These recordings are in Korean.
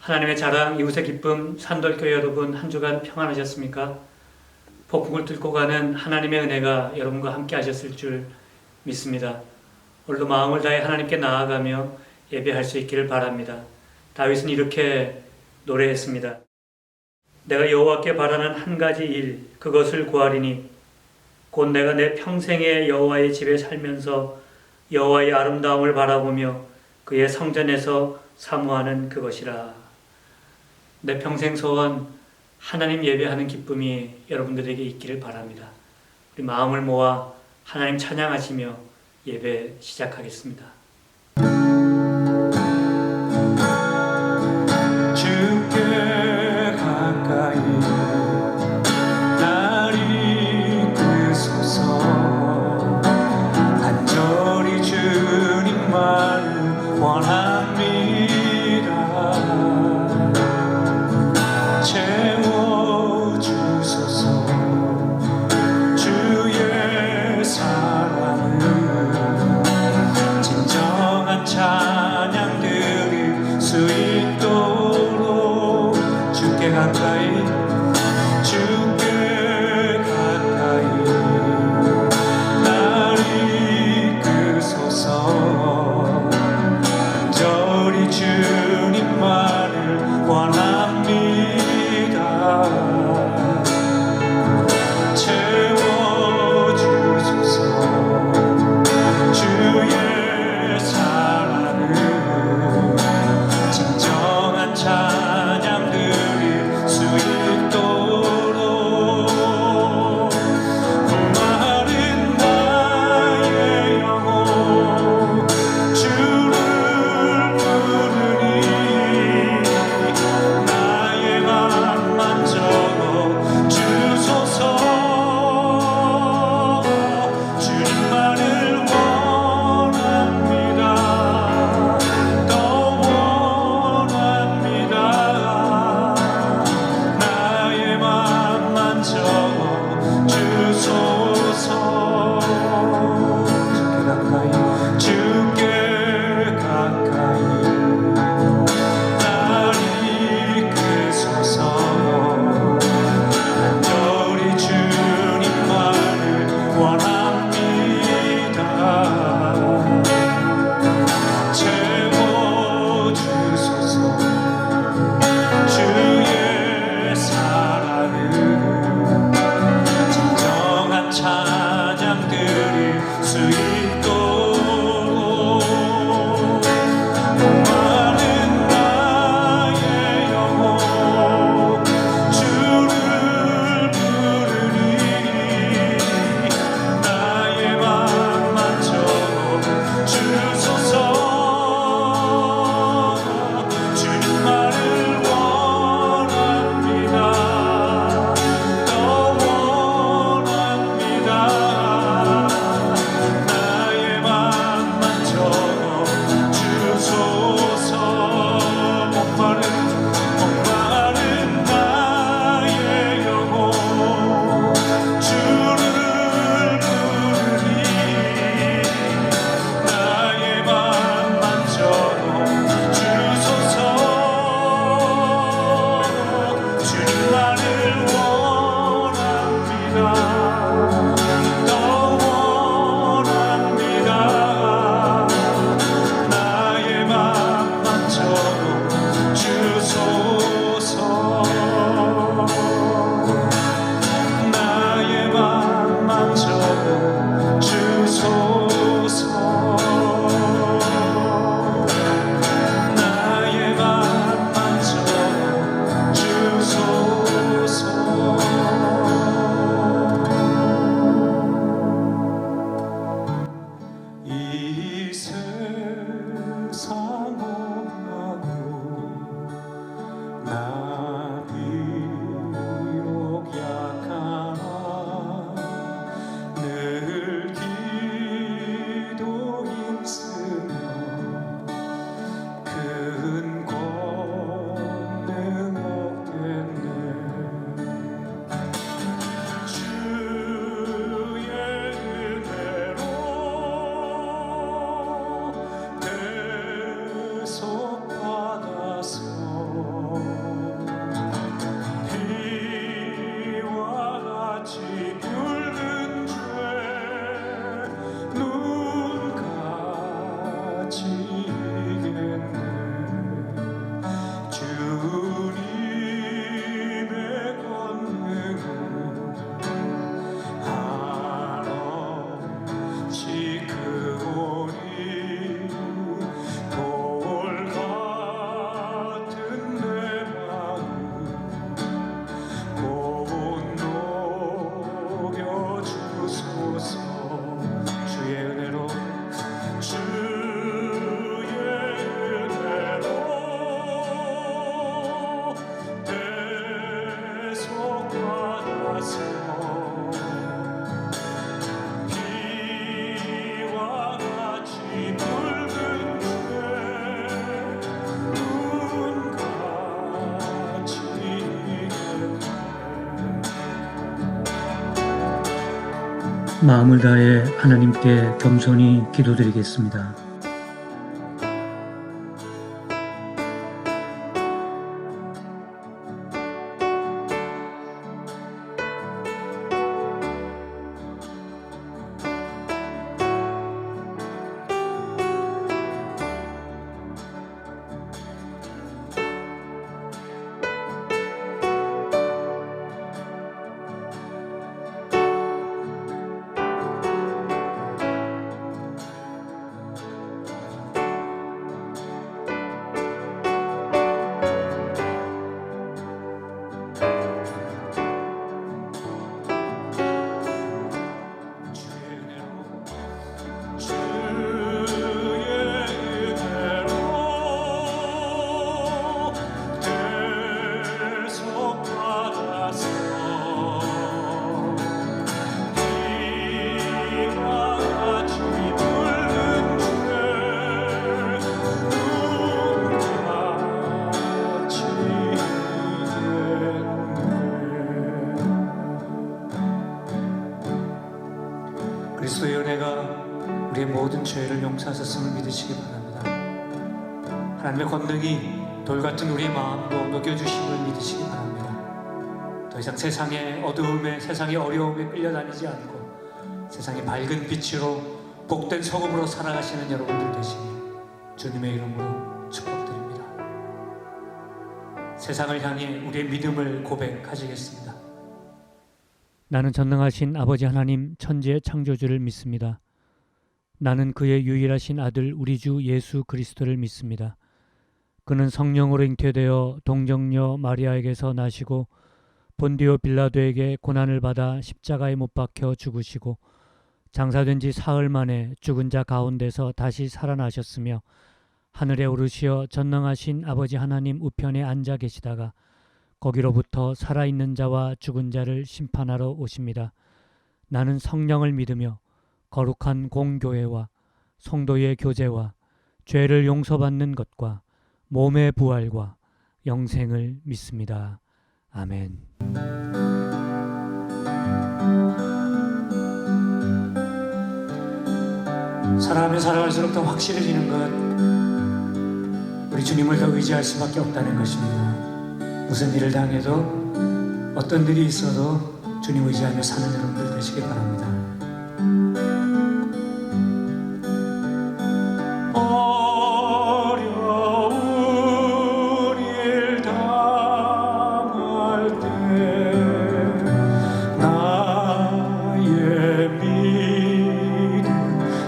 하나님의 자랑, 이웃의 기쁨, 산돌교회 여러분 한 주간 평안하셨습니까? 폭풍을 뚫고 가는 하나님의 은혜가 여러분과 함께 하셨을 줄 믿습니다. 오늘도 마음을 다해 하나님께 나아가며 예배할 수 있기를 바랍니다. 다윗은 이렇게 노래했습니다. 내가 여호와께 바라는 한 가지 일, 그것을 구하리니 곧 내가 내 평생에 여호와의 집에 살면서 여호와의 아름다움을 바라보며 그의 성전에서 사모하는 그것이라. 내 평생 소원, 하나님 예배하는 기쁨이 여러분들에게 있기를 바랍니다. 우리 마음을 모아 하나님 찬양하시며 예배 시작하겠습니다. 주께 가까이 날 이끄소서. 간절히 주님만 원합니다. 채워주소서. 주의 사랑을 진정 마음을 다해 하나님께 겸손히 기도드리겠습니다. 그리스도의 은혜가 우리의 모든 죄를 용서하셨음을 믿으시기 바랍니다. 하나님의 권능이 돌같은 우리의 마음도 녹여주심을 믿으시기 바랍니다. 더 이상 세상의 어두움에, 세상의 어려움에 끌려다니지 않고 세상의 밝은 빛으로 복된 소금으로 살아가시는 여러분들 되시길 주님의 이름으로 축복드립니다. 세상을 향해 우리의 믿음을 고백하시겠습니다. 나는 전능하신 아버지 하나님 천지의 창조주를 믿습니다. 나는 그의 유일하신 아들 우리 주 예수 그리스도를 믿습니다. 그는 성령으로 잉태되어 동정녀 마리아에게서 나시고 본디오 빌라도에게 고난을 받아 십자가에 못 박혀 죽으시고 장사된 지 사흘 만에 죽은 자 가운데서 다시 살아나셨으며 하늘에 오르시어 전능하신 아버지 하나님 우편에 앉아 계시다가 거기로부터 살아있는 자와 죽은 자를 심판하러 오십니다. 나는 성령을 믿으며 거룩한 공교회와 성도의 교제와 죄를 용서받는 것과 몸의 부활과 영생을 믿습니다. 아멘. 살아가면 살아갈수록 더 확실해지는 것, 우리 주님을 더 의지할 수밖에 없다는 것입니다. 무슨 일을 당해도 어떤 일이 있어도 주님 의지하며 사는 여러분들 되시길 바랍니다. 어려운 일 당할 때 나의 믿음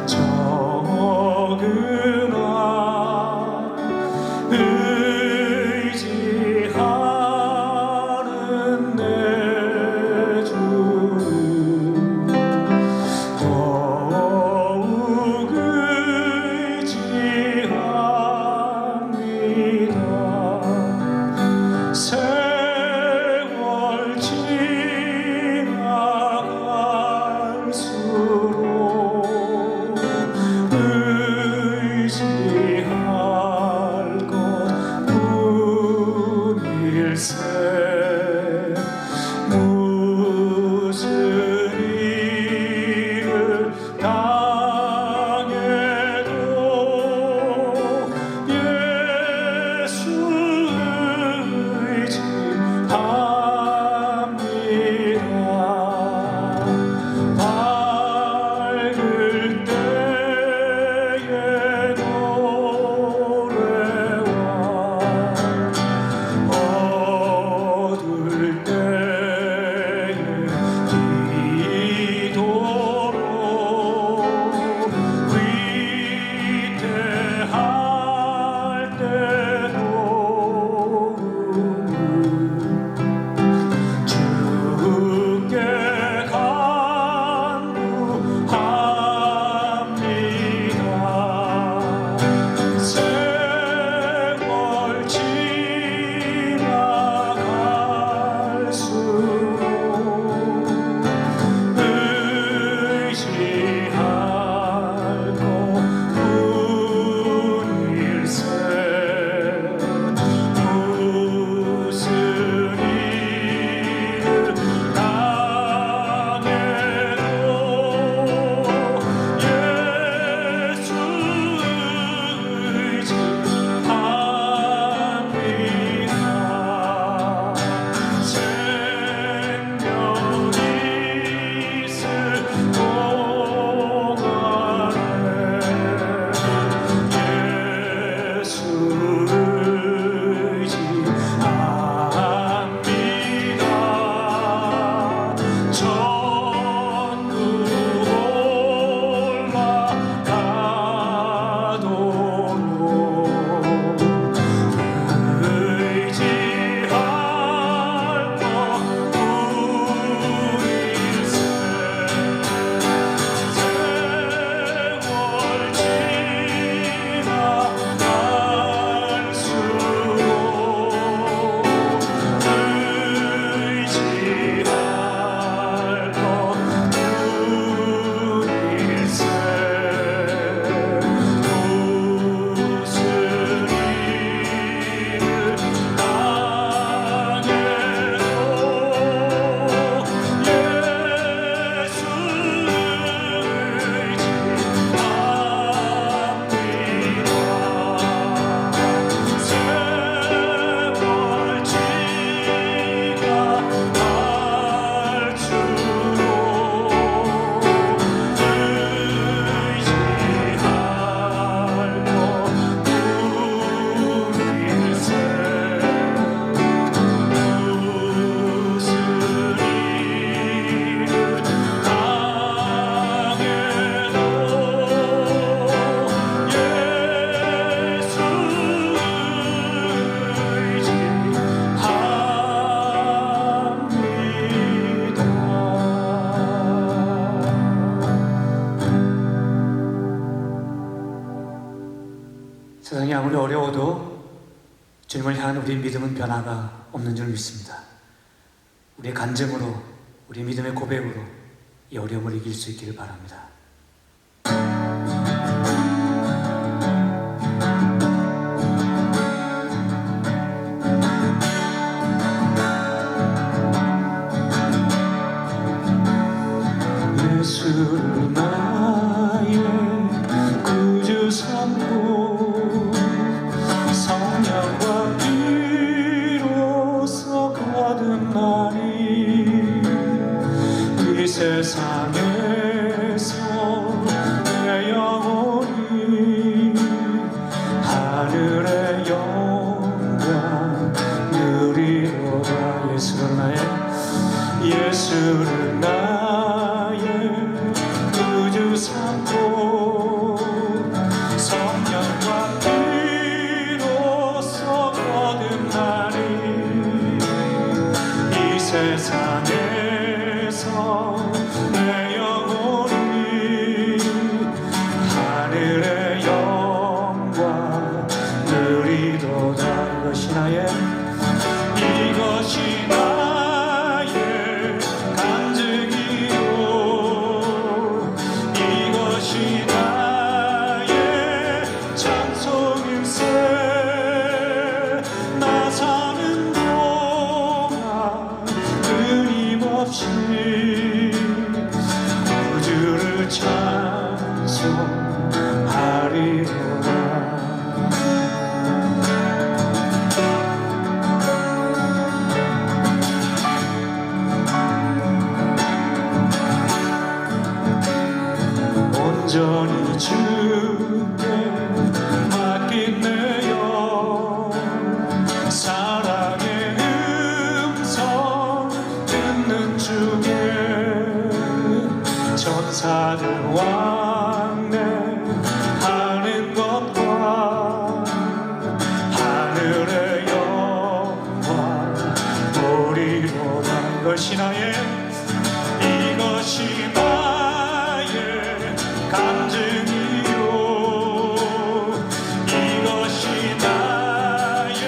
적으나 의지하는 내 주는 세상이 아무리 어려워도 주님을 향한 우리의 믿음은 변화가 없는 줄 믿습니다. 우리의 간증으로, 우리의 믿음의 고백으로 이 어려움을 이길 수 있기를 바랍니다. 예수를 나의 구주 삼고 성령과 비로소 거듭나니 이 세상에서 내 영혼이 하늘의 영광 누리로다. 예수를 나의 구주 삼고 성령과 비로소 거듭나니 이 세상에서 내 영혼이 하늘의 영광 누리도다. 이것이 나의 간증이요 이것이 나의 찬송일세. 나 사는 동안 끊임없이 구주를 찬송하리로다. 온전히 주께 맡긴 내 영 사랑의 음성 듣는 주께 천사들 왕래하는 것과 하늘의 영광 보리로다. 이것이 나의 간증이요 이것이 나의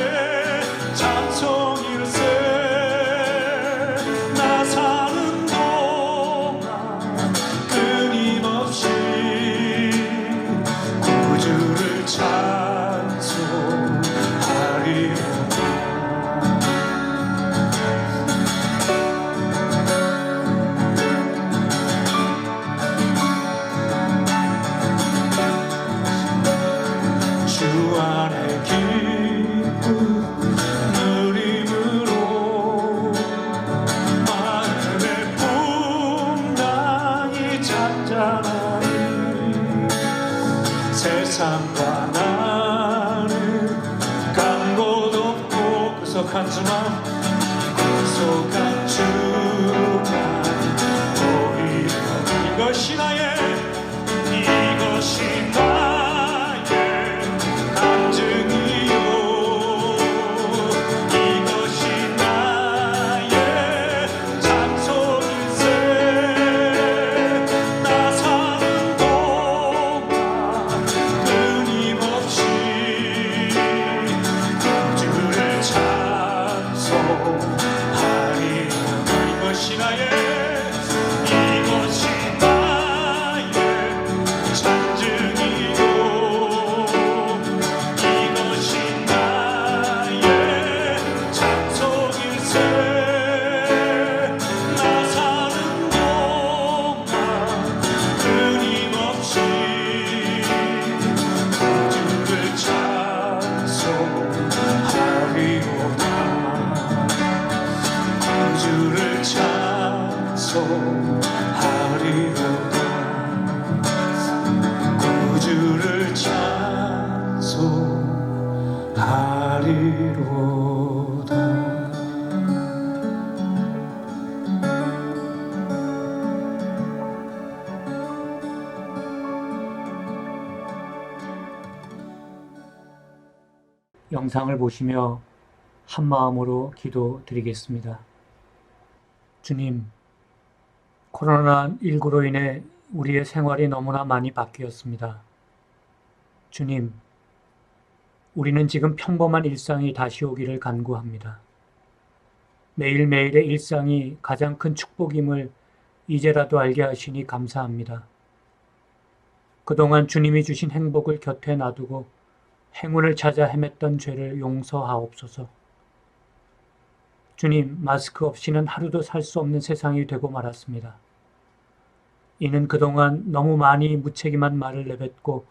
찬송일세. 나 사는 동안 끊임없이 구주를 찬송하리로다. 주 안에 기쁨 누림으로 마음의 풍랑이 잔잔하니 세상과 나는 간 곳 없고 구속한 주만 보이는 이것이 나의 간증이요 이것이 나의 찬송일세. 나 사는 동안 끊임없이 구주를 찬송하리로다. 이것이 나의 찬증이요 이것이 나의 찬송일세. 나 사는 동안 끊임없이 구주를 찬송하리로다. 구주를 찬송하리로다. 구주를 찬송하리로다. 영상을 보시며 한 마음으로 기도드리겠습니다. 주님, 코로나19로 인해 우리의 생활이 너무나 많이 바뀌었습니다. 주님, 우리는 지금 평범한 일상이 다시 오기를 간구합니다. 매일매일의 일상이 가장 큰 축복임을 이제라도 알게 하시니 감사합니다. 그동안 주님이 주신 행복을 곁에 놔두고 행운을 찾아 헤맸던 죄를 용서하옵소서. 주님, 마스크 없이는 하루도 살 수 없는 세상이 되고 말았습니다. 이는 그동안 너무 많이 무책임한 말을 내뱉고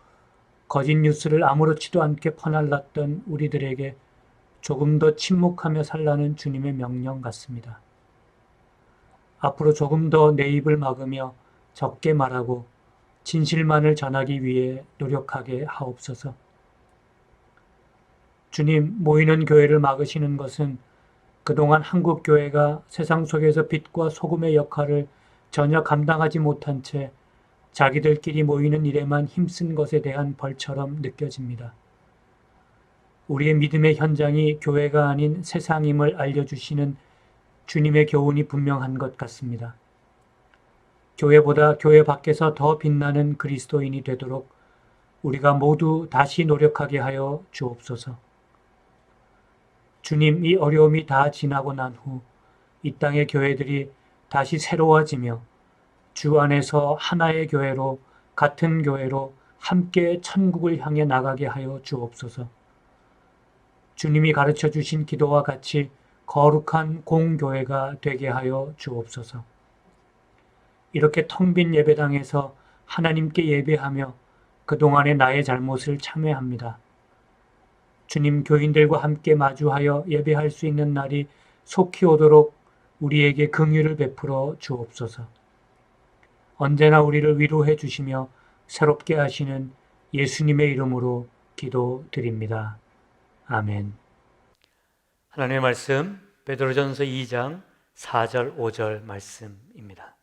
거짓 뉴스를 아무렇지도 않게 퍼날랐던 우리들에게 조금 더 침묵하며 살라는 주님의 명령 같습니다. 앞으로 조금 더 내 입을 막으며 적게 말하고 진실만을 전하기 위해 노력하게 하옵소서. 주님, 모이는 교회를 막으시는 것은 그동안 한국 교회가 세상 속에서 빛과 소금의 역할을 전혀 감당하지 못한 채 자기들끼리 모이는 일에만 힘쓴 것에 대한 벌처럼 느껴집니다. 우리의 믿음의 현장이 교회가 아닌 세상임을 알려주시는 주님의 교훈이 분명한 것 같습니다. 교회보다 교회 밖에서 더 빛나는 그리스도인이 되도록 우리가 모두 다시 노력하게 하여 주옵소서. 주님, 이 어려움이 다 지나고 난 후 이 땅의 교회들이 다시 새로워지며 주 안에서 하나의 교회로, 같은 교회로 함께 천국을 향해 나가게 하여 주옵소서. 주님이 가르쳐 주신 기도와 같이 거룩한 공교회가 되게 하여 주옵소서. 이렇게 텅 빈 예배당에서 하나님께 예배하며 그동안의 나의 잘못을 참회합니다. 주님, 교인들과 함께 마주하여 예배할 수 있는 날이 속히 오도록 우리에게 긍휼을 베풀어 주옵소서. 언제나 우리를 위로해 주시며 새롭게 하시는 예수님의 이름으로 기도드립니다. 아멘. 하나님의 말씀 베드로전서 2장 4절 5절 말씀입니다.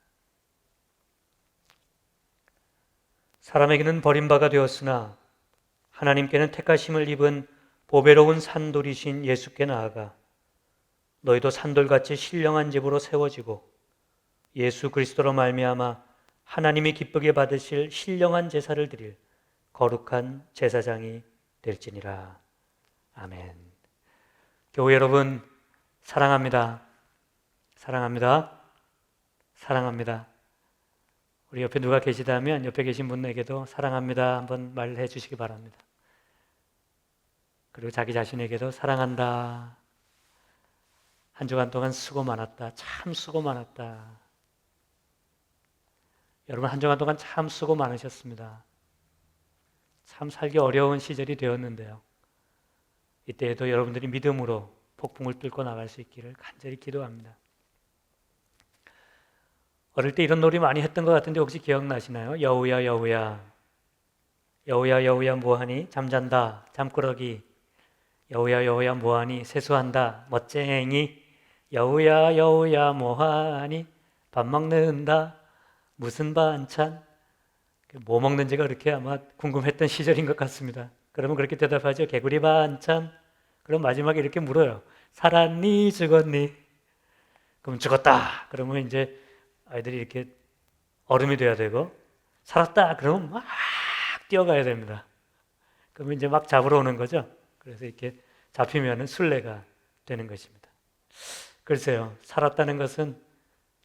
사람에게는 버림바가 되었으나 하나님께는 택하심을 입은 보배로운 산돌이신 예수께 나아가 너희도 산돌같이 신령한 집으로 세워지고 예수 그리스도로 말미암아 하나님이 기쁘게 받으실 신령한 제사를 드릴 거룩한 제사장이 될지니라. 아멘. 교회 여러분, 사랑합니다. 사랑합니다. 사랑합니다. 우리 옆에 누가 계시다면 옆에 계신 분에게도 사랑합니다 한번 말해 주시기 바랍니다. 그리고 자기 자신에게도 사랑한다. 한 주간 동안 수고 많았다. 참 수고 많았다. 여러분, 한 주간 동안 참 수고 많으셨습니다. 참 살기 어려운 시절이 되었는데요. 이때에도 여러분들이 믿음으로 폭풍을 뚫고 나갈 수 있기를 간절히 기도합니다. 어릴 때 이런 놀이 많이 했던 것 같은데 혹시 기억나시나요? 여우야 여우야, 여우야 여우야 뭐하니? 잠잔다 잠꾸러기. 여우야 여우야 뭐하니? 세수한다 멋쟁이. 여우야 여우야 뭐하니? 밥 먹는다 무슨 반찬? 뭐 먹는지가 그렇게 아마 궁금했던 시절인 것 같습니다. 그러면 그렇게 대답하죠. 개구리 반찬. 그럼 마지막에 이렇게 물어요. 살았니 죽었니? 그럼 죽었다. 그러면 이제 아이들이 이렇게 얼음이 돼야 되고, 살았다. 그러면 막 뛰어가야 됩니다. 그러면 이제 막 잡으러 오는 거죠. 그래서 이렇게 잡히면은 순례가 되는 것입니다. 글쎄요, 살았다는 것은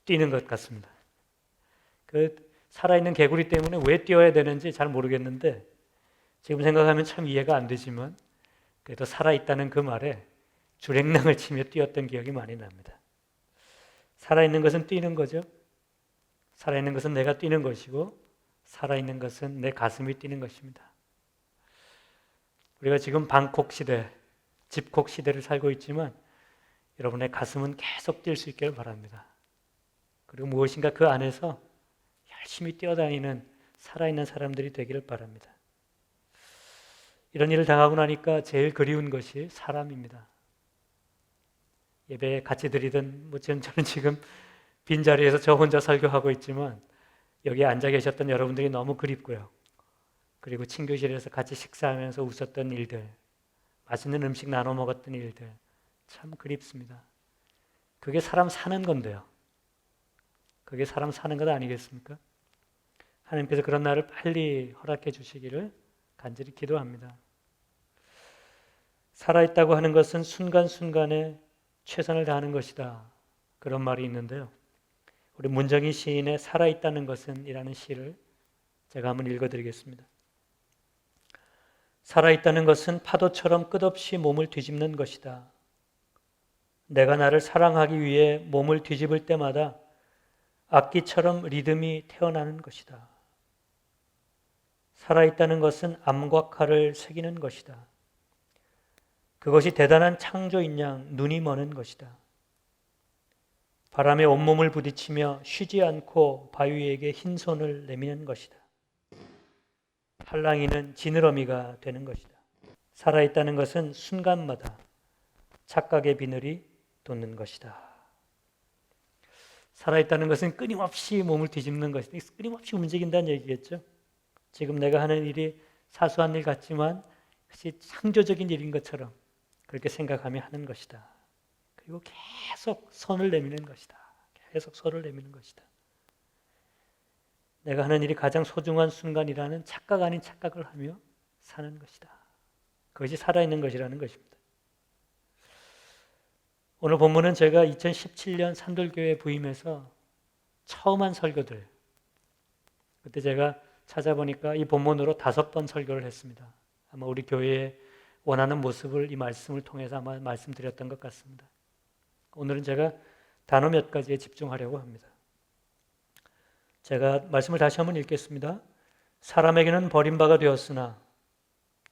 뛰는 것 같습니다. 그 살아있는 개구리 때문에 왜 뛰어야 되는지 잘 모르겠는데, 지금 생각하면 참 이해가 안 되지만 그래도 살아있다는 그 말에 줄행랑을 치며 뛰었던 기억이 많이 납니다. 살아있는 것은 뛰는 거죠. 살아있는 것은 내가 뛰는 것이고 살아있는 것은 내 가슴이 뛰는 것입니다. 우리가 지금 방콕 시대, 집콕 시대를 살고 있지만 여러분의 가슴은 계속 뛸 수 있기를 바랍니다. 그리고 무엇인가 그 안에서 열심히 뛰어다니는 살아있는 사람들이 되기를 바랍니다. 이런 일을 당하고 나니까 제일 그리운 것이 사람입니다. 예배 같이 드리던 저는 지금 빈자리에서 저 혼자 설교하고 있지만 여기에 앉아 계셨던 여러분들이 너무 그립고요. 그리고 친교실에서 같이 식사하면서 웃었던 일들, 맛있는 음식 나눠 먹었던 일들 참 그립습니다. 그게 사람 사는 건데요. 그게 사람 사는 것 아니겠습니까? 하나님께서 그런 날을 빨리 허락해 주시기를 간절히 기도합니다. 살아있다고 하는 것은 순간순간에 최선을 다하는 것이다. 그런 말이 있는데요. 우리 문정희 시인의 살아있다는 것은 이라는 시를 제가 한번 읽어드리겠습니다. 살아있다는 것은 파도처럼 끝없이 몸을 뒤집는 것이다. 내가 나를 사랑하기 위해 몸을 뒤집을 때마다 악기처럼 리듬이 태어나는 것이다. 살아있다는 것은 암과 칼을 새기는 것이다. 그것이 대단한 창조인 양 눈이 머는 것이다. 바람에 온몸을 부딪히며 쉬지 않고 바위에게 흰 손을 내미는 것이다. 팔랑이는 지느러미가 되는 것이다. 살아있다는 것은 순간마다 착각의 비늘이 돋는 것이다. 살아있다는 것은 끊임없이 몸을 뒤집는 것이다. 끊임없이 움직인다는 얘기겠죠. 지금 내가 하는 일이 사소한 일 같지만 역시 창조적인 일인 것처럼 그렇게 생각하며 하는 것이다. 그리고 계속 손을 내미는 것이다. 계속 손을 내미는 것이다. 내가 하는 일이 가장 소중한 순간이라는 착각 아닌 착각을 하며 사는 것이다. 그것이 살아있는 것이라는 것입니다. 오늘 본문은 제가 2017년 산돌교회 부임해서 처음 한 설교들, 그때 제가 찾아보니까 이 본문으로 5번 설교를 했습니다. 아마 우리 교회에 원하는 모습을 이 말씀을 통해서 아마 말씀드렸던 것 같습니다. 오늘은 제가 단어 몇 가지에 집중하려고 합니다. 제가 말씀을 다시 한번 읽겠습니다. 사람에게는 버림바가 되었으나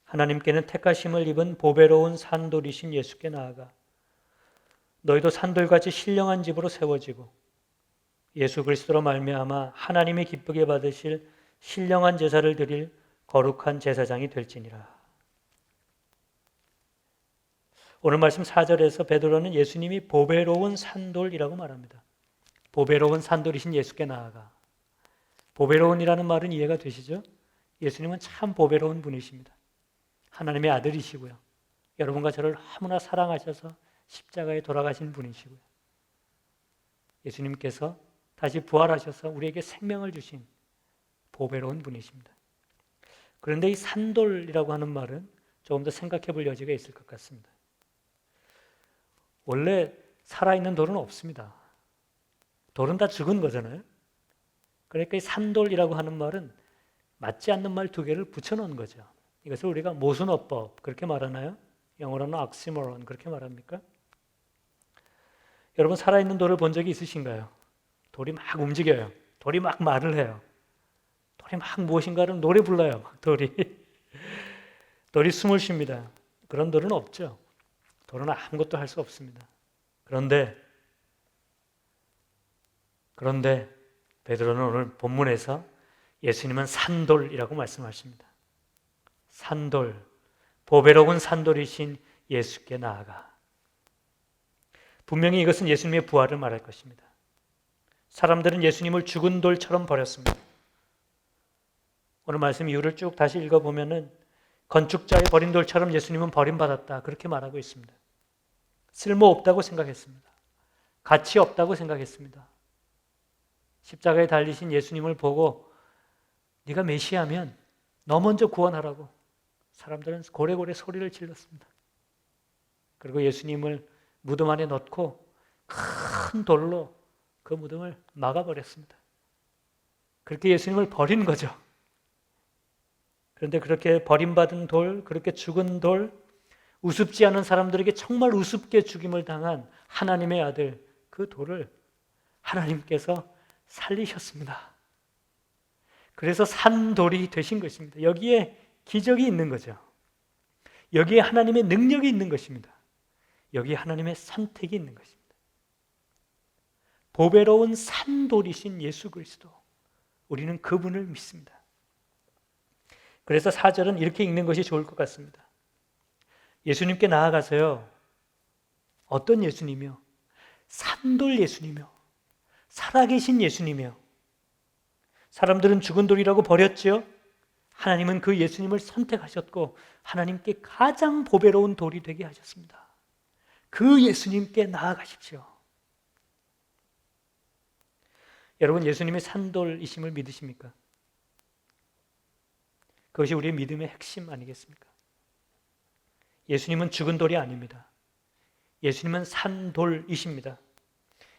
하나님께는 택하심을 입은 보배로운 산돌이신 예수께 나아가 너희도 산돌같이 신령한 집으로 세워지고 예수 그리스도로 말미암아 하나님이 기쁘게 받으실 신령한 제사를 드릴 거룩한 제사장이 될지니라. 오늘 말씀 4절에서 베드로는 예수님이 보배로운 산돌이라고 말합니다. 보배로운 산돌이신 예수께 나아가. 보배로운이라는 말은 이해가 되시죠? 예수님은 참 보배로운 분이십니다. 하나님의 아들이시고요. 여러분과 저를 너무나 사랑하셔서 십자가에 돌아가신 분이시고요. 예수님께서 다시 부활하셔서 우리에게 생명을 주신 보배로운 분이십니다. 그런데 이 산돌이라고 하는 말은 조금 더 생각해 볼 여지가 있을 것 같습니다. 원래 살아있는 돌은 없습니다. 돌은 다 죽은 거잖아요. 그러니까 이 산돌이라고 하는 말은 맞지 않는 말 2개를 붙여놓은 거죠. 이것을 우리가 모순어법 그렇게 말하나요? 영어로는 oxymoron 그렇게 말합니까? 여러분 살아있는 돌을 본 적이 있으신가요? 돌이 막 움직여요. 돌이 막 말을 해요. 돌이 막 무엇인가를 노래 불러요. 돌이 숨을 쉽니다. 그런 돌은 없죠. 돌은 아무것도 할 수 없습니다. 그런데 베드로는 오늘 본문에서 예수님은 산돌이라고 말씀하십니다. 산돌, 보배로운 산돌이신 예수께 나아가. 분명히 이것은 예수님의 부활을 말할 것입니다. 사람들은 예수님을 죽은 돌처럼 버렸습니다. 오늘 말씀 이유를 쭉 다시 읽어보면은 건축자의 버린 돌처럼 예수님은 버림받았다 그렇게 말하고 있습니다. 쓸모없다고 생각했습니다. 가치 없다고 생각했습니다. 십자가에 달리신 예수님을 보고 네가 메시아면 너 먼저 구원하라고 사람들은 고래고래 소리를 질렀습니다. 그리고 예수님을 무덤 안에 넣고 큰 돌로 그 무덤을 막아버렸습니다. 그렇게 예수님을 버린 거죠. 그런데 그렇게 버림받은 돌, 그렇게 죽은 돌, 우습지 않은 사람들에게 정말 우습게 죽임을 당한 하나님의 아들, 그 돌을 하나님께서 살리셨습니다. 그래서 산돌이 되신 것입니다. 여기에 기적이 있는 거죠. 여기에 하나님의 능력이 있는 것입니다. 여기에 하나님의 선택이 있는 것입니다. 보배로운 산돌이신 예수 그리스도, 우리는 그분을 믿습니다. 그래서 4절은 이렇게 읽는 것이 좋을 것 같습니다. 예수님께 나아가서요. 어떤 예수님이요? 산돌 예수님이요. 살아계신 예수님이요. 사람들은 죽은 돌이라고 버렸죠. 하나님은 그 예수님을 선택하셨고 하나님께 가장 보배로운 돌이 되게 하셨습니다. 그 예수님께 나아가십시오. 여러분 예수님의 산돌이심을 믿으십니까? 그것이 우리의 믿음의 핵심 아니겠습니까? 예수님은 죽은 돌이 아닙니다. 예수님은 산 돌이십니다.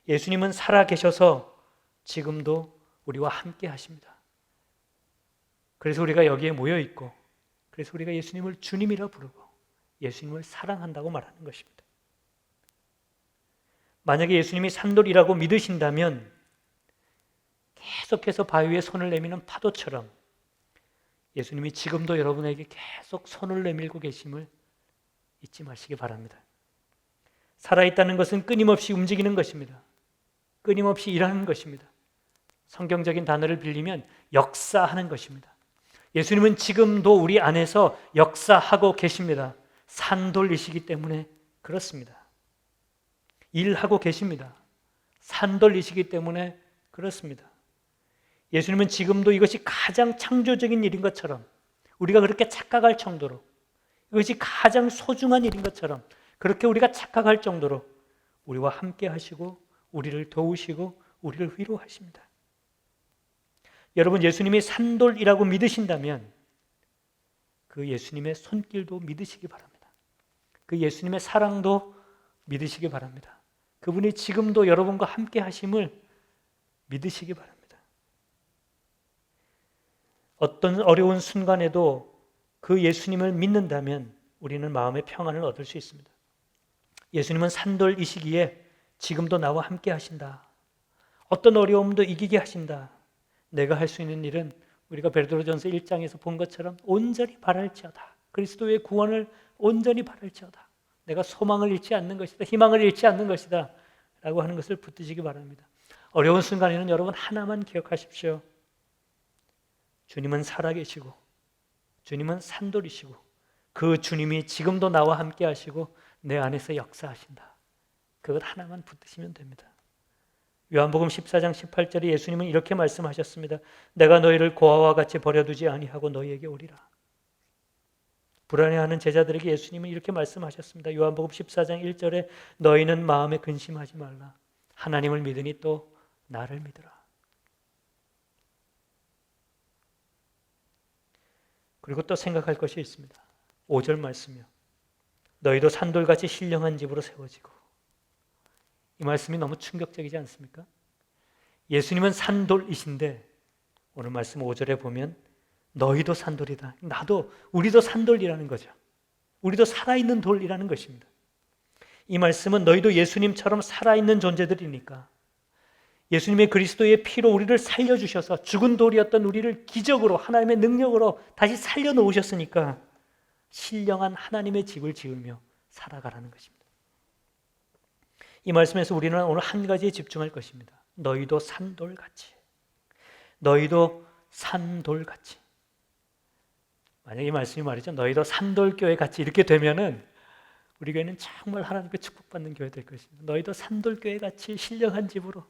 예수님은 살아 계셔서 지금도 우리와 함께 하십니다. 그래서 우리가 여기에 모여 있고, 그래서 우리가 예수님을 주님이라 부르고 예수님을 사랑한다고 말하는 것입니다. 만약에 예수님이 산돌이라고 믿으신다면 계속해서 바위 위에 손을 내미는 파도처럼 예수님이 지금도 여러분에게 계속 손을 내밀고 계심을 잊지 마시기 바랍니다. 살아있다는 것은 끊임없이 움직이는 것입니다. 끊임없이 일하는 것입니다. 성경적인 단어를 빌리면 역사하는 것입니다. 예수님은 지금도 우리 안에서 역사하고 계십니다. 산돌이시기 때문에 그렇습니다. 일하고 계십니다. 산돌이시기 때문에 그렇습니다. 예수님은 지금도 이것이 가장 창조적인 일인 것처럼, 우리가 그렇게 착각할 정도로, 이것이 가장 소중한 일인 것처럼 그렇게 우리가 착각할 정도로 우리와 함께 하시고 우리를 도우시고 우리를 위로하십니다. 여러분, 예수님이 산돌이라고 믿으신다면 그 예수님의 손길도 믿으시기 바랍니다. 그 예수님의 사랑도 믿으시기 바랍니다. 그분이 지금도 여러분과 함께 하심을 믿으시기 바랍니다. 어떤 어려운 순간에도 그 예수님을 믿는다면 우리는 마음의 평안을 얻을 수 있습니다. 예수님은 산돌이시기에 지금도 나와 함께 하신다. 어떤 어려움도 이기게 하신다. 내가 할 수 있는 일은 우리가 베드로전서 1장에서 본 것처럼 온전히 바랄지어다. 그리스도의 구원을 온전히 바랄지어다. 내가 소망을 잃지 않는 것이다. 희망을 잃지 않는 것이다. 라고 하는 것을 붙드시기 바랍니다. 어려운 순간에는 여러분 하나만 기억하십시오. 주님은 살아계시고 주님은 산돌이시고 그 주님이 지금도 나와 함께 하시고 내 안에서 역사하신다. 그것 하나만 붙드시면 됩니다. 요한복음 14장 18절에 예수님은 이렇게 말씀하셨습니다. 내가 너희를 고아와 같이 버려두지 아니하고 너희에게 오리라. 불안해하는 제자들에게 예수님은 이렇게 말씀하셨습니다. 요한복음 14장 1절에 너희는 마음에 근심하지 말라. 하나님을 믿으니 또 나를 믿으라. 그리고 또 생각할 것이 있습니다. 5절 말씀이요. 너희도 산돌같이 신령한 집으로 세워지고. 이 말씀이 너무 충격적이지 않습니까? 예수님은 산돌이신데 오늘 말씀 5절에 보면 너희도 산돌이다. 나도, 우리도 산돌이라는 거죠. 우리도 살아있는 돌이라는 것입니다. 이 말씀은 너희도 예수님처럼 살아있는 존재들이니까 예수님의 그리스도의 피로 우리를 살려주셔서 죽은 돌이었던 우리를 기적으로 하나님의 능력으로 다시 살려놓으셨으니까 신령한 하나님의 집을 지으며 살아가라는 것입니다. 이 말씀에서 우리는 오늘 한 가지에 집중할 것입니다. 너희도 산돌같이. 너희도 산돌같이. 만약 이 말씀이 말이죠. 너희도 산돌교회 같이 이렇게 되면은 우리 교회는 정말 하나님께 축복받는 교회 될 것입니다. 너희도 산돌교회 같이 신령한 집으로.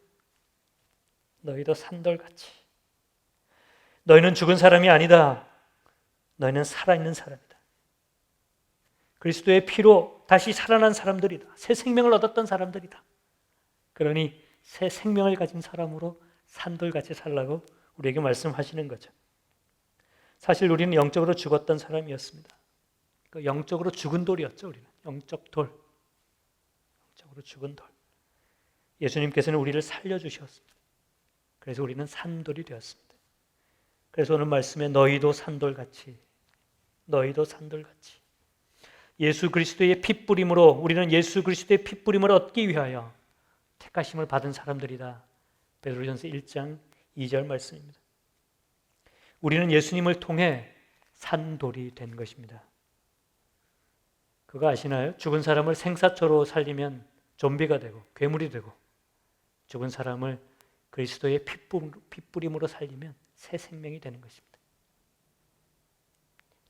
너희도 산돌같이. 너희는 죽은 사람이 아니다. 너희는 살아있는 사람이다. 그리스도의 피로 다시 살아난 사람들이다. 새 생명을 얻었던 사람들이다. 그러니 새 생명을 가진 사람으로 산돌같이 살라고 우리에게 말씀하시는 거죠. 사실 우리는 영적으로 죽었던 사람이었습니다. 그 영적으로 죽은 돌이었죠. 우리는 영적 돌, 영적으로 죽은 돌. 예수님께서는 우리를 살려주셨습니다. 그래서 우리는 산돌이 되었습니다. 그래서 오늘 말씀에 너희도 산돌같이, 너희도 산돌같이. 예수 그리스도의 핏부림으로, 우리는 예수 그리스도의 핏부림을 얻기 위하여 택하심을 받은 사람들이다. 베드로전서 1장 2절 말씀입니다. 우리는 예수님을 통해 산돌이 된 것입니다. 그거 아시나요? 죽은 사람을 생사초로 살리면 좀비가 되고 괴물이 되고, 죽은 사람을 그리스도의 핏부림으로 살리면 새 생명이 되는 것입니다.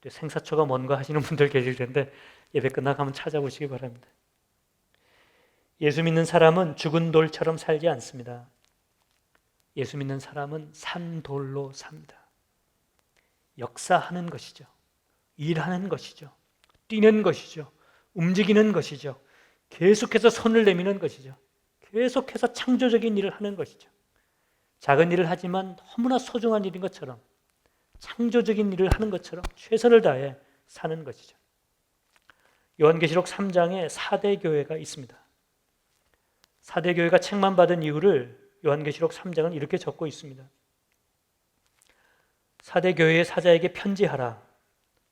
생사초가 뭔가 하시는 분들 계실 텐데 예배 끝나고 한번 찾아보시기 바랍니다. 예수 믿는 사람은 죽은 돌처럼 살지 않습니다. 예수 믿는 사람은 산돌로 삽니다. 역사하는 것이죠. 일하는 것이죠. 뛰는 것이죠. 움직이는 것이죠. 계속해서 손을 내미는 것이죠. 계속해서 창조적인 일을 하는 것이죠. 작은 일을 하지만 너무나 소중한 일인 것처럼, 창조적인 일을 하는 것처럼 최선을 다해 사는 것이죠. 요한계시록 3장에 4대 교회가 있습니다. 4대 교회가 책만 받은 이유를 요한계시록 3장은 이렇게 적고 있습니다. 4대 교회의 사자에게 편지하라.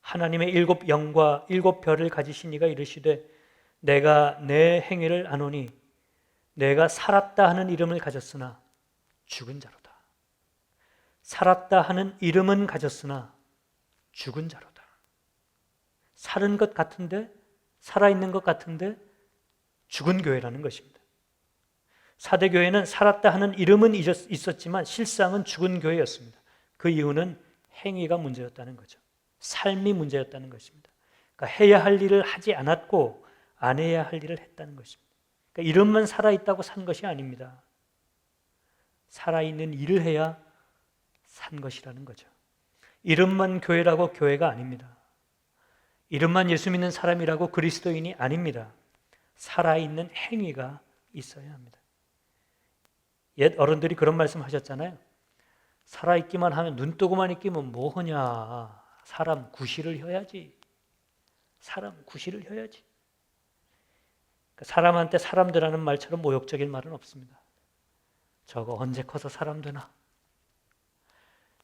하나님의 7 영과 7 별을 가지신 이가 이르시되 내가 내 행위를 아노니 내가 살았다 하는 이름을 가졌으나 죽은 자로다. 살았다 하는 이름은 가졌으나 죽은 자로다. 살은 것 같은데, 살아있는 것 같은데 죽은 교회라는 것입니다. 4대 교회는 살았다 하는 이름은 있었지만 실상은 죽은 교회였습니다. 그 이유는 행위가 문제였다는 거죠. 삶이 문제였다는 것입니다. 그러니까 해야 할 일을 하지 않았고 안 해야 할 일을 했다는 것입니다. 그러니까 이름만 살아있다고 산 것이 아닙니다. 살아있는 일을 해야 산 것이라는 거죠. 이름만 교회라고 교회가 아닙니다. 이름만 예수 믿는 사람이라고 그리스도인이 아닙니다. 살아있는 행위가 있어야 합니다. 옛 어른들이 그런 말씀 하셨잖아요. 살아있기만 하면, 눈 뜨고만 있기면 뭐하냐. 사람 구실을 해야지. 사람 구실을 해야지. 사람한테 사람되라는 말처럼 모욕적인 말은 없습니다. 저거 언제 커서 사람 되나?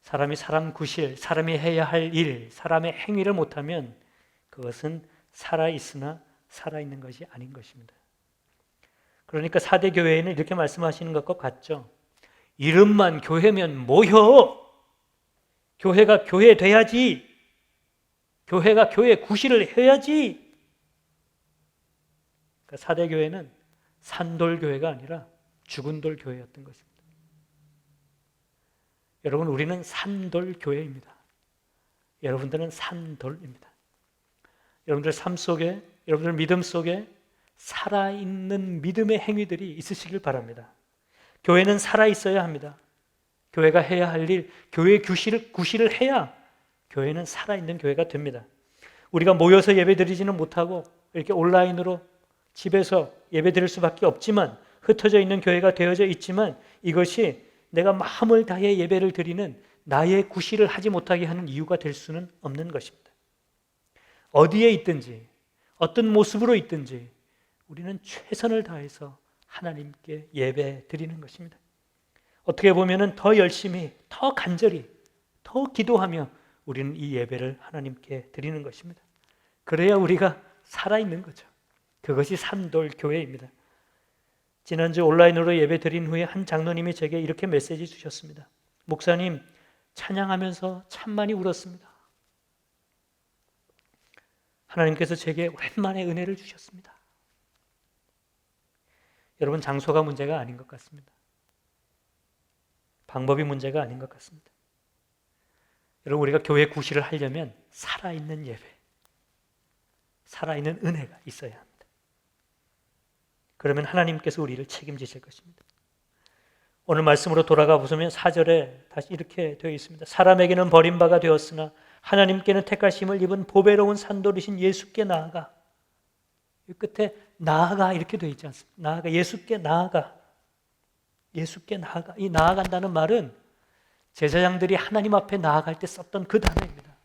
사람이 사람 구실, 사람이 해야 할 일, 사람의 행위를 못하면 그것은 살아있으나 살아있는 것이 아닌 것입니다. 그러니까 4대 교회에는 이렇게 말씀하시는 것과 같죠. 이름만 교회면 뭐여? 교회가 교회 돼야지. 교회가 교회 구실을 해야지. 그러니까 4대 교회는 산돌 교회가 아니라 죽은 돌 교회였던 것입니다. 여러분, 우리는 산돌 교회입니다. 여러분들은 산돌입니다. 여러분들 삶 속에, 여러분들 믿음 속에 살아있는 믿음의 행위들이 있으시길 바랍니다. 교회는 살아있어야 합니다. 교회가 해야 할 일, 교회 구실을 해야 교회는 살아있는 교회가 됩니다. 우리가 모여서 예배드리지는 못하고 이렇게 온라인으로 집에서 예배드릴 수밖에 없지만, 흩어져 있는 교회가 되어져 있지만, 이것이 내가 마음을 다해 예배를 드리는 나의 구실을 하지 못하게 하는 이유가 될 수는 없는 것입니다. 어디에 있든지 어떤 모습으로 있든지 우리는 최선을 다해서 하나님께 예배 드리는 것입니다. 어떻게 보면 더 열심히, 더 간절히, 더 기도하며 우리는 이 예배를 하나님께 드리는 것입니다. 그래야 우리가 살아있는 거죠. 그것이 산돌 교회입니다. 지난주 온라인으로 예배 드린 후에 한 장로님이 제게 이렇게 메시지 주셨습니다. 목사님, 찬양하면서 참 많이 울었습니다. 하나님께서 제게 오랜만에 은혜를 주셨습니다. 여러분, 장소가 문제가 아닌 것 같습니다. 방법이 문제가 아닌 것 같습니다. 여러분, 우리가 교회 구실을 하려면 살아있는 예배, 살아있는 은혜가 있어야 합니다. 그러면 하나님께서 우리를 책임지실 것입니다. 오늘 말씀으로 돌아가 보시면 4절에 다시 이렇게 되어 있습니다. 사람에게는 버림바가 되었으나 하나님께는 택하심을 입은 보배로운 산돌이신 예수께 나아가. 이 끝에 나아가 이렇게 되어 있지 않습니까? 나아가, 예수께 나아가. 예수께 나아가. 이 나아간다는 말은 제사장들이 하나님 앞에 나아갈 때 썼던 그 단어입니다.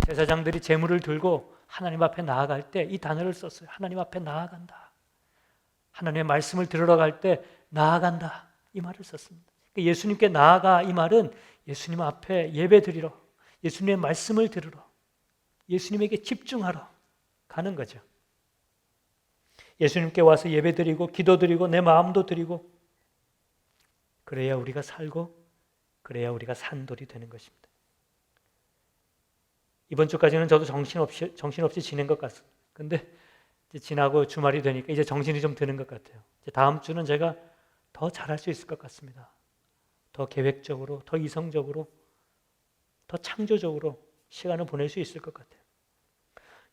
제사장들이 제물을 들고 하나님 앞에 나아갈 때 이 단어를 썼어요. 하나님 앞에 나아간다. 하나님의 말씀을 들으러 갈 때 나아간다, 이 말을 썼습니다. 예수님께 나아가, 이 말은 예수님 앞에 예배 드리러, 예수님의 말씀을 들으러, 예수님에게 집중하러 가는 거죠. 예수님께 와서 예배 드리고 기도 드리고 내 마음도 드리고, 그래야 우리가 살고 그래야 우리가 산돌이 되는 것입니다. 이번 주까지는 저도 정신없이 지낸 것 같습니다. 근데 지나고 주말이 되니까 이제 정신이 좀 드는 것 같아요. 이제 다음 주는 제가 더 잘할 수 있을 것 같습니다. 더 계획적으로, 더 이성적으로, 더 창조적으로 시간을 보낼 수 있을 것 같아요.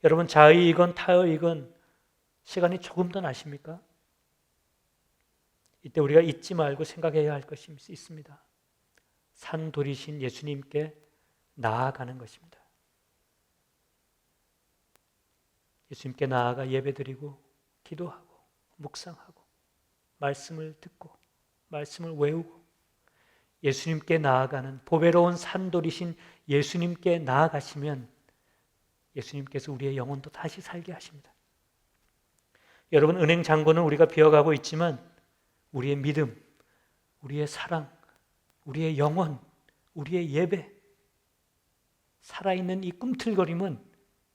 여러분, 자의이건 타의이건 시간이 조금 더 나십니까? 이때 우리가 잊지 말고 생각해야 할 것이 있습니다. 산돌이신 예수님께 나아가는 것입니다. 예수님께 나아가 예배드리고 기도하고 묵상하고 말씀을 듣고 말씀을 외우고 예수님께 나아가는 보배로운 산돌이신 예수님께 나아가시면 예수님께서 우리의 영혼도 다시 살게 하십니다. 여러분, 은행 잔고는 우리가 비워가고 있지만 우리의 믿음, 우리의 사랑, 우리의 영혼, 우리의 예배, 살아있는 이 꿈틀거림은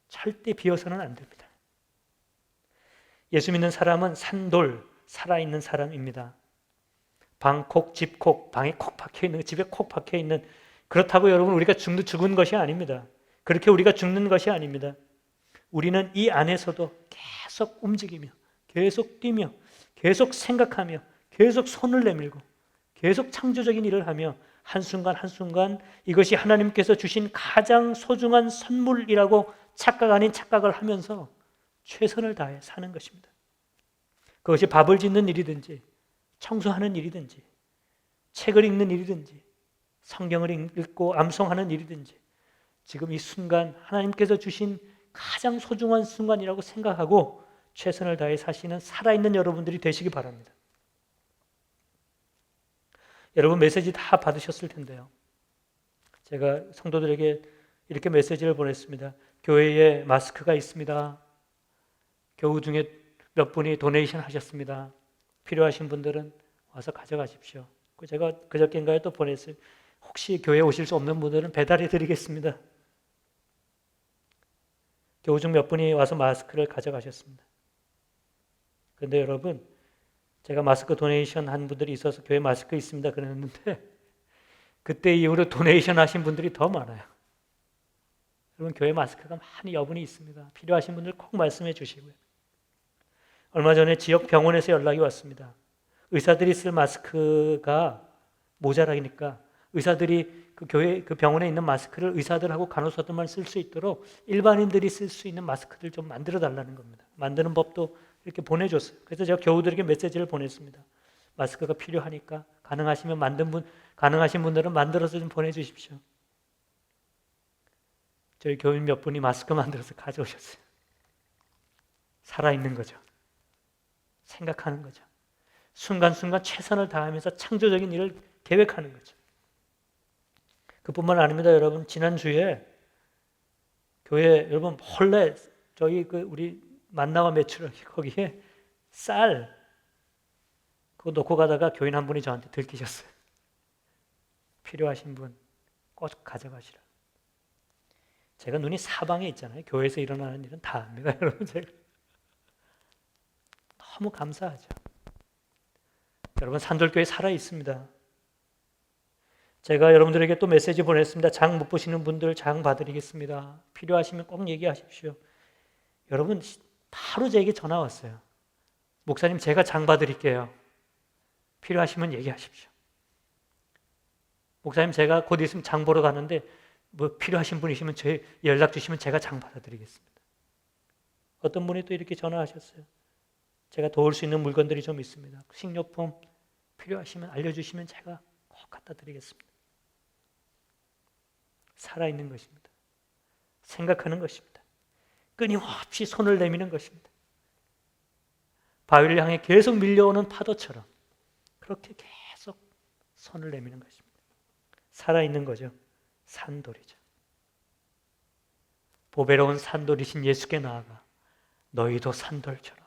절대 비워서는 안 됩니다. 예수 믿는 사람은 산돌, 살아있는 사람입니다. 방콕, 집콕, 방에 콕 박혀있는, 집에 콕 박혀있는, 그렇다고 여러분 우리가 죽은 것이 아닙니다. 그렇게 우리가 죽는 것이 아닙니다. 우리는 이 안에서도 계속 움직이며 계속 뛰며 계속 생각하며 계속 손을 내밀고 계속 창조적인 일을 하며 한순간 한순간 이것이 하나님께서 주신 가장 소중한 선물이라고 착각 아닌 착각을 하면서 최선을 다해 사는 것입니다. 그것이 밥을 짓는 일이든지 청소하는 일이든지 책을 읽는 일이든지 성경을 읽고 암송하는 일이든지 지금 이 순간 하나님께서 주신 가장 소중한 순간이라고 생각하고 최선을 다해 사시는 살아있는 여러분들이 되시기 바랍니다. 여러분 메시지 다 받으셨을 텐데요. 제가 성도들에게 이렇게 메시지를 보냈습니다. 교회에 마스크가 있습니다. 교우 중에 몇 분이 도네이션 하셨습니다. 필요하신 분들은 와서 가져가십시오. 제가 그저께인가에 또 보냈어요. 혹시 교회에 오실 수 없는 분들은 배달해 드리겠습니다. 교우 중 몇 분이 와서 마스크를 가져가셨습니다. 그런데 여러분, 제가 마스크 도네이션 한 분들이 있어서 교회 마스크 있습니다 그랬는데 그때 이후로 도네이션 하신 분들이 더 많아요. 여러분, 교회 마스크가 많이 여분이 있습니다. 필요하신 분들 꼭 말씀해 주시고요. 얼마 전에 지역 병원에서 연락이 왔습니다. 의사들이 쓸 마스크가 모자라니까 의사들이 그 교회 그 병원에 있는 마스크를 의사들하고 간호사들만 쓸 수 있도록 일반인들이 쓸 수 있는 마스크들 좀 만들어 달라는 겁니다. 만드는 법도 이렇게 보내줬어요. 그래서 제가 교우들에게 메시지를 보냈습니다. 마스크가 필요하니까 가능하신 분들은 만들어서 좀 보내주십시오. 저희 교인 몇 분이 마스크 만들어서 가져오셨어요. 살아있는 거죠. 생각하는 거죠. 순간순간 최선을 다하면서 창조적인 일을 계획하는 거죠. 그뿐만 아닙니다, 여러분. 지난주에 교회 여러분 몰래 저희 우리 만나와 매출 거기에 쌀 그거 놓고 가다가 교인 한 분이 저한테 들키셨어요. 필요하신 분 꼭 가져가시라. 제가 눈이 사방에 있잖아요. 교회에서 일어나는 일은 다 압니다, 여러분. 제가 너무 감사하죠. 여러분, 산돌교회 살아 있습니다. 제가 여러분들에게 또 메시지 보냈습니다. 장 못 보시는 분들 장 봐드리겠습니다. 필요하시면 꼭 얘기하십시오. 여러분, 바로 제게 전화 왔어요. 목사님, 제가 장 봐드릴게요. 필요하시면 얘기하십시오. 목사님, 제가 곧 있으면 장 보러 가는데 뭐 필요하신 분이시면 제 연락 주시면 제가 장 받아드리겠습니다. 어떤 분이 또 이렇게 전화하셨어요. 제가 도울 수 있는 물건들이 좀 있습니다. 식료품 필요하시면 알려주시면 제가 꼭 갖다 드리겠습니다. 살아있는 것입니다. 생각하는 것입니다. 끊임없이 손을 내미는 것입니다. 바위를 향해 계속 밀려오는 파도처럼 그렇게 계속 손을 내미는 것입니다. 살아있는 거죠. 산돌이죠. 보배로운 산돌이신 예수께 나아가 너희도 산돌처럼.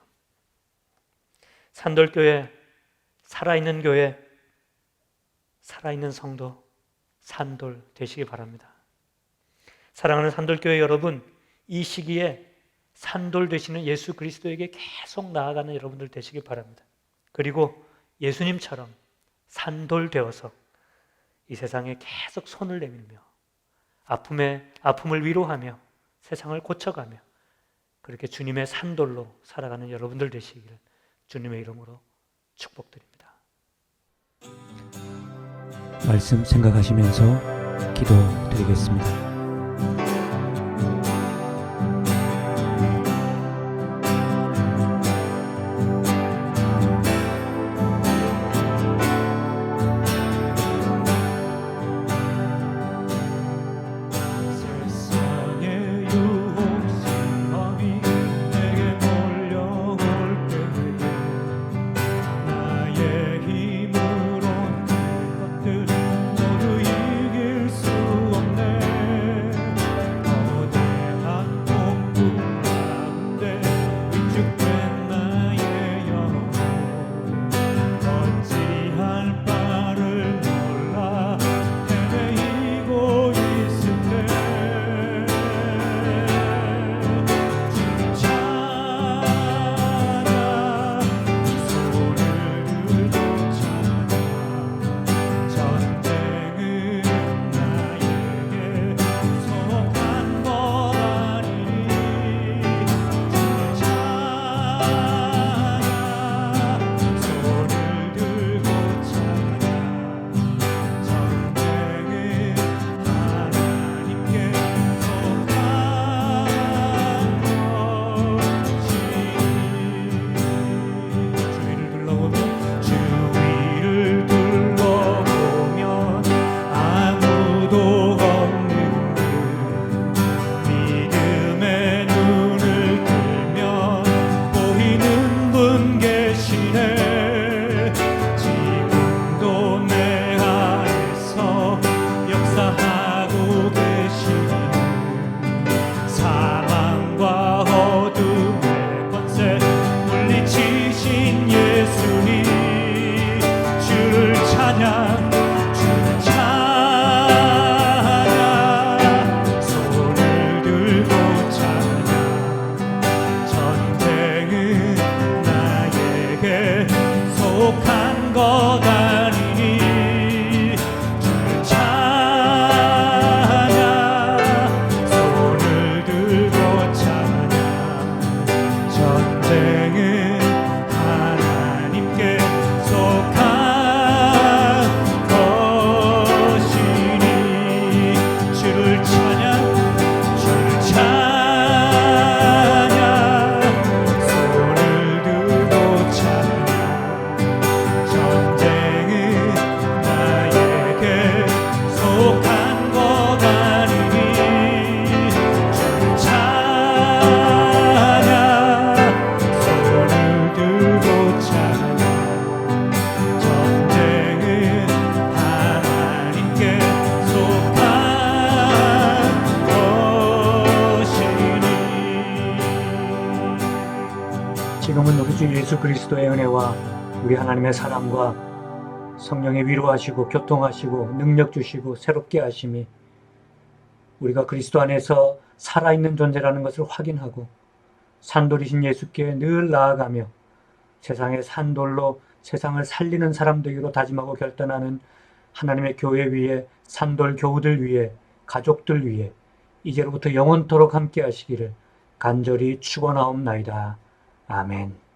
산돌교회, 살아있는 교회, 살아있는 성도, 산돌 되시기 바랍니다. 사랑하는 산돌교회 여러분, 이 시기에 산돌 되시는 예수 그리스도에게 계속 나아가는 여러분들 되시기 바랍니다. 그리고 예수님처럼 산돌 되어서 이 세상에 계속 손을 내밀며 아픔을 위로하며 세상을 고쳐가며 그렇게 주님의 산돌로 살아가는 여러분들 되시기를 주님의 이름으로 축복드립니다. 말씀 생각하시면서 기도드리겠습니다. 모두 이길 수 없네. 지금은 우리 주 예수 그리스도의 은혜와 우리 하나님의 사랑과 성령의 위로하시고 교통하시고 능력 주시고 새롭게 하심이 우리가 그리스도 안에서 살아있는 존재라는 것을 확인하고 산돌이신 예수께 늘 나아가며 세상의 산돌로 세상을 살리는 사람되기로 다짐하고 결단하는 하나님의 교회 위에 산돌 교우들 위에 가족들 위에 이제로부터 영원토록 함께 하시기를 간절히 축원하옵나이다. 아멘.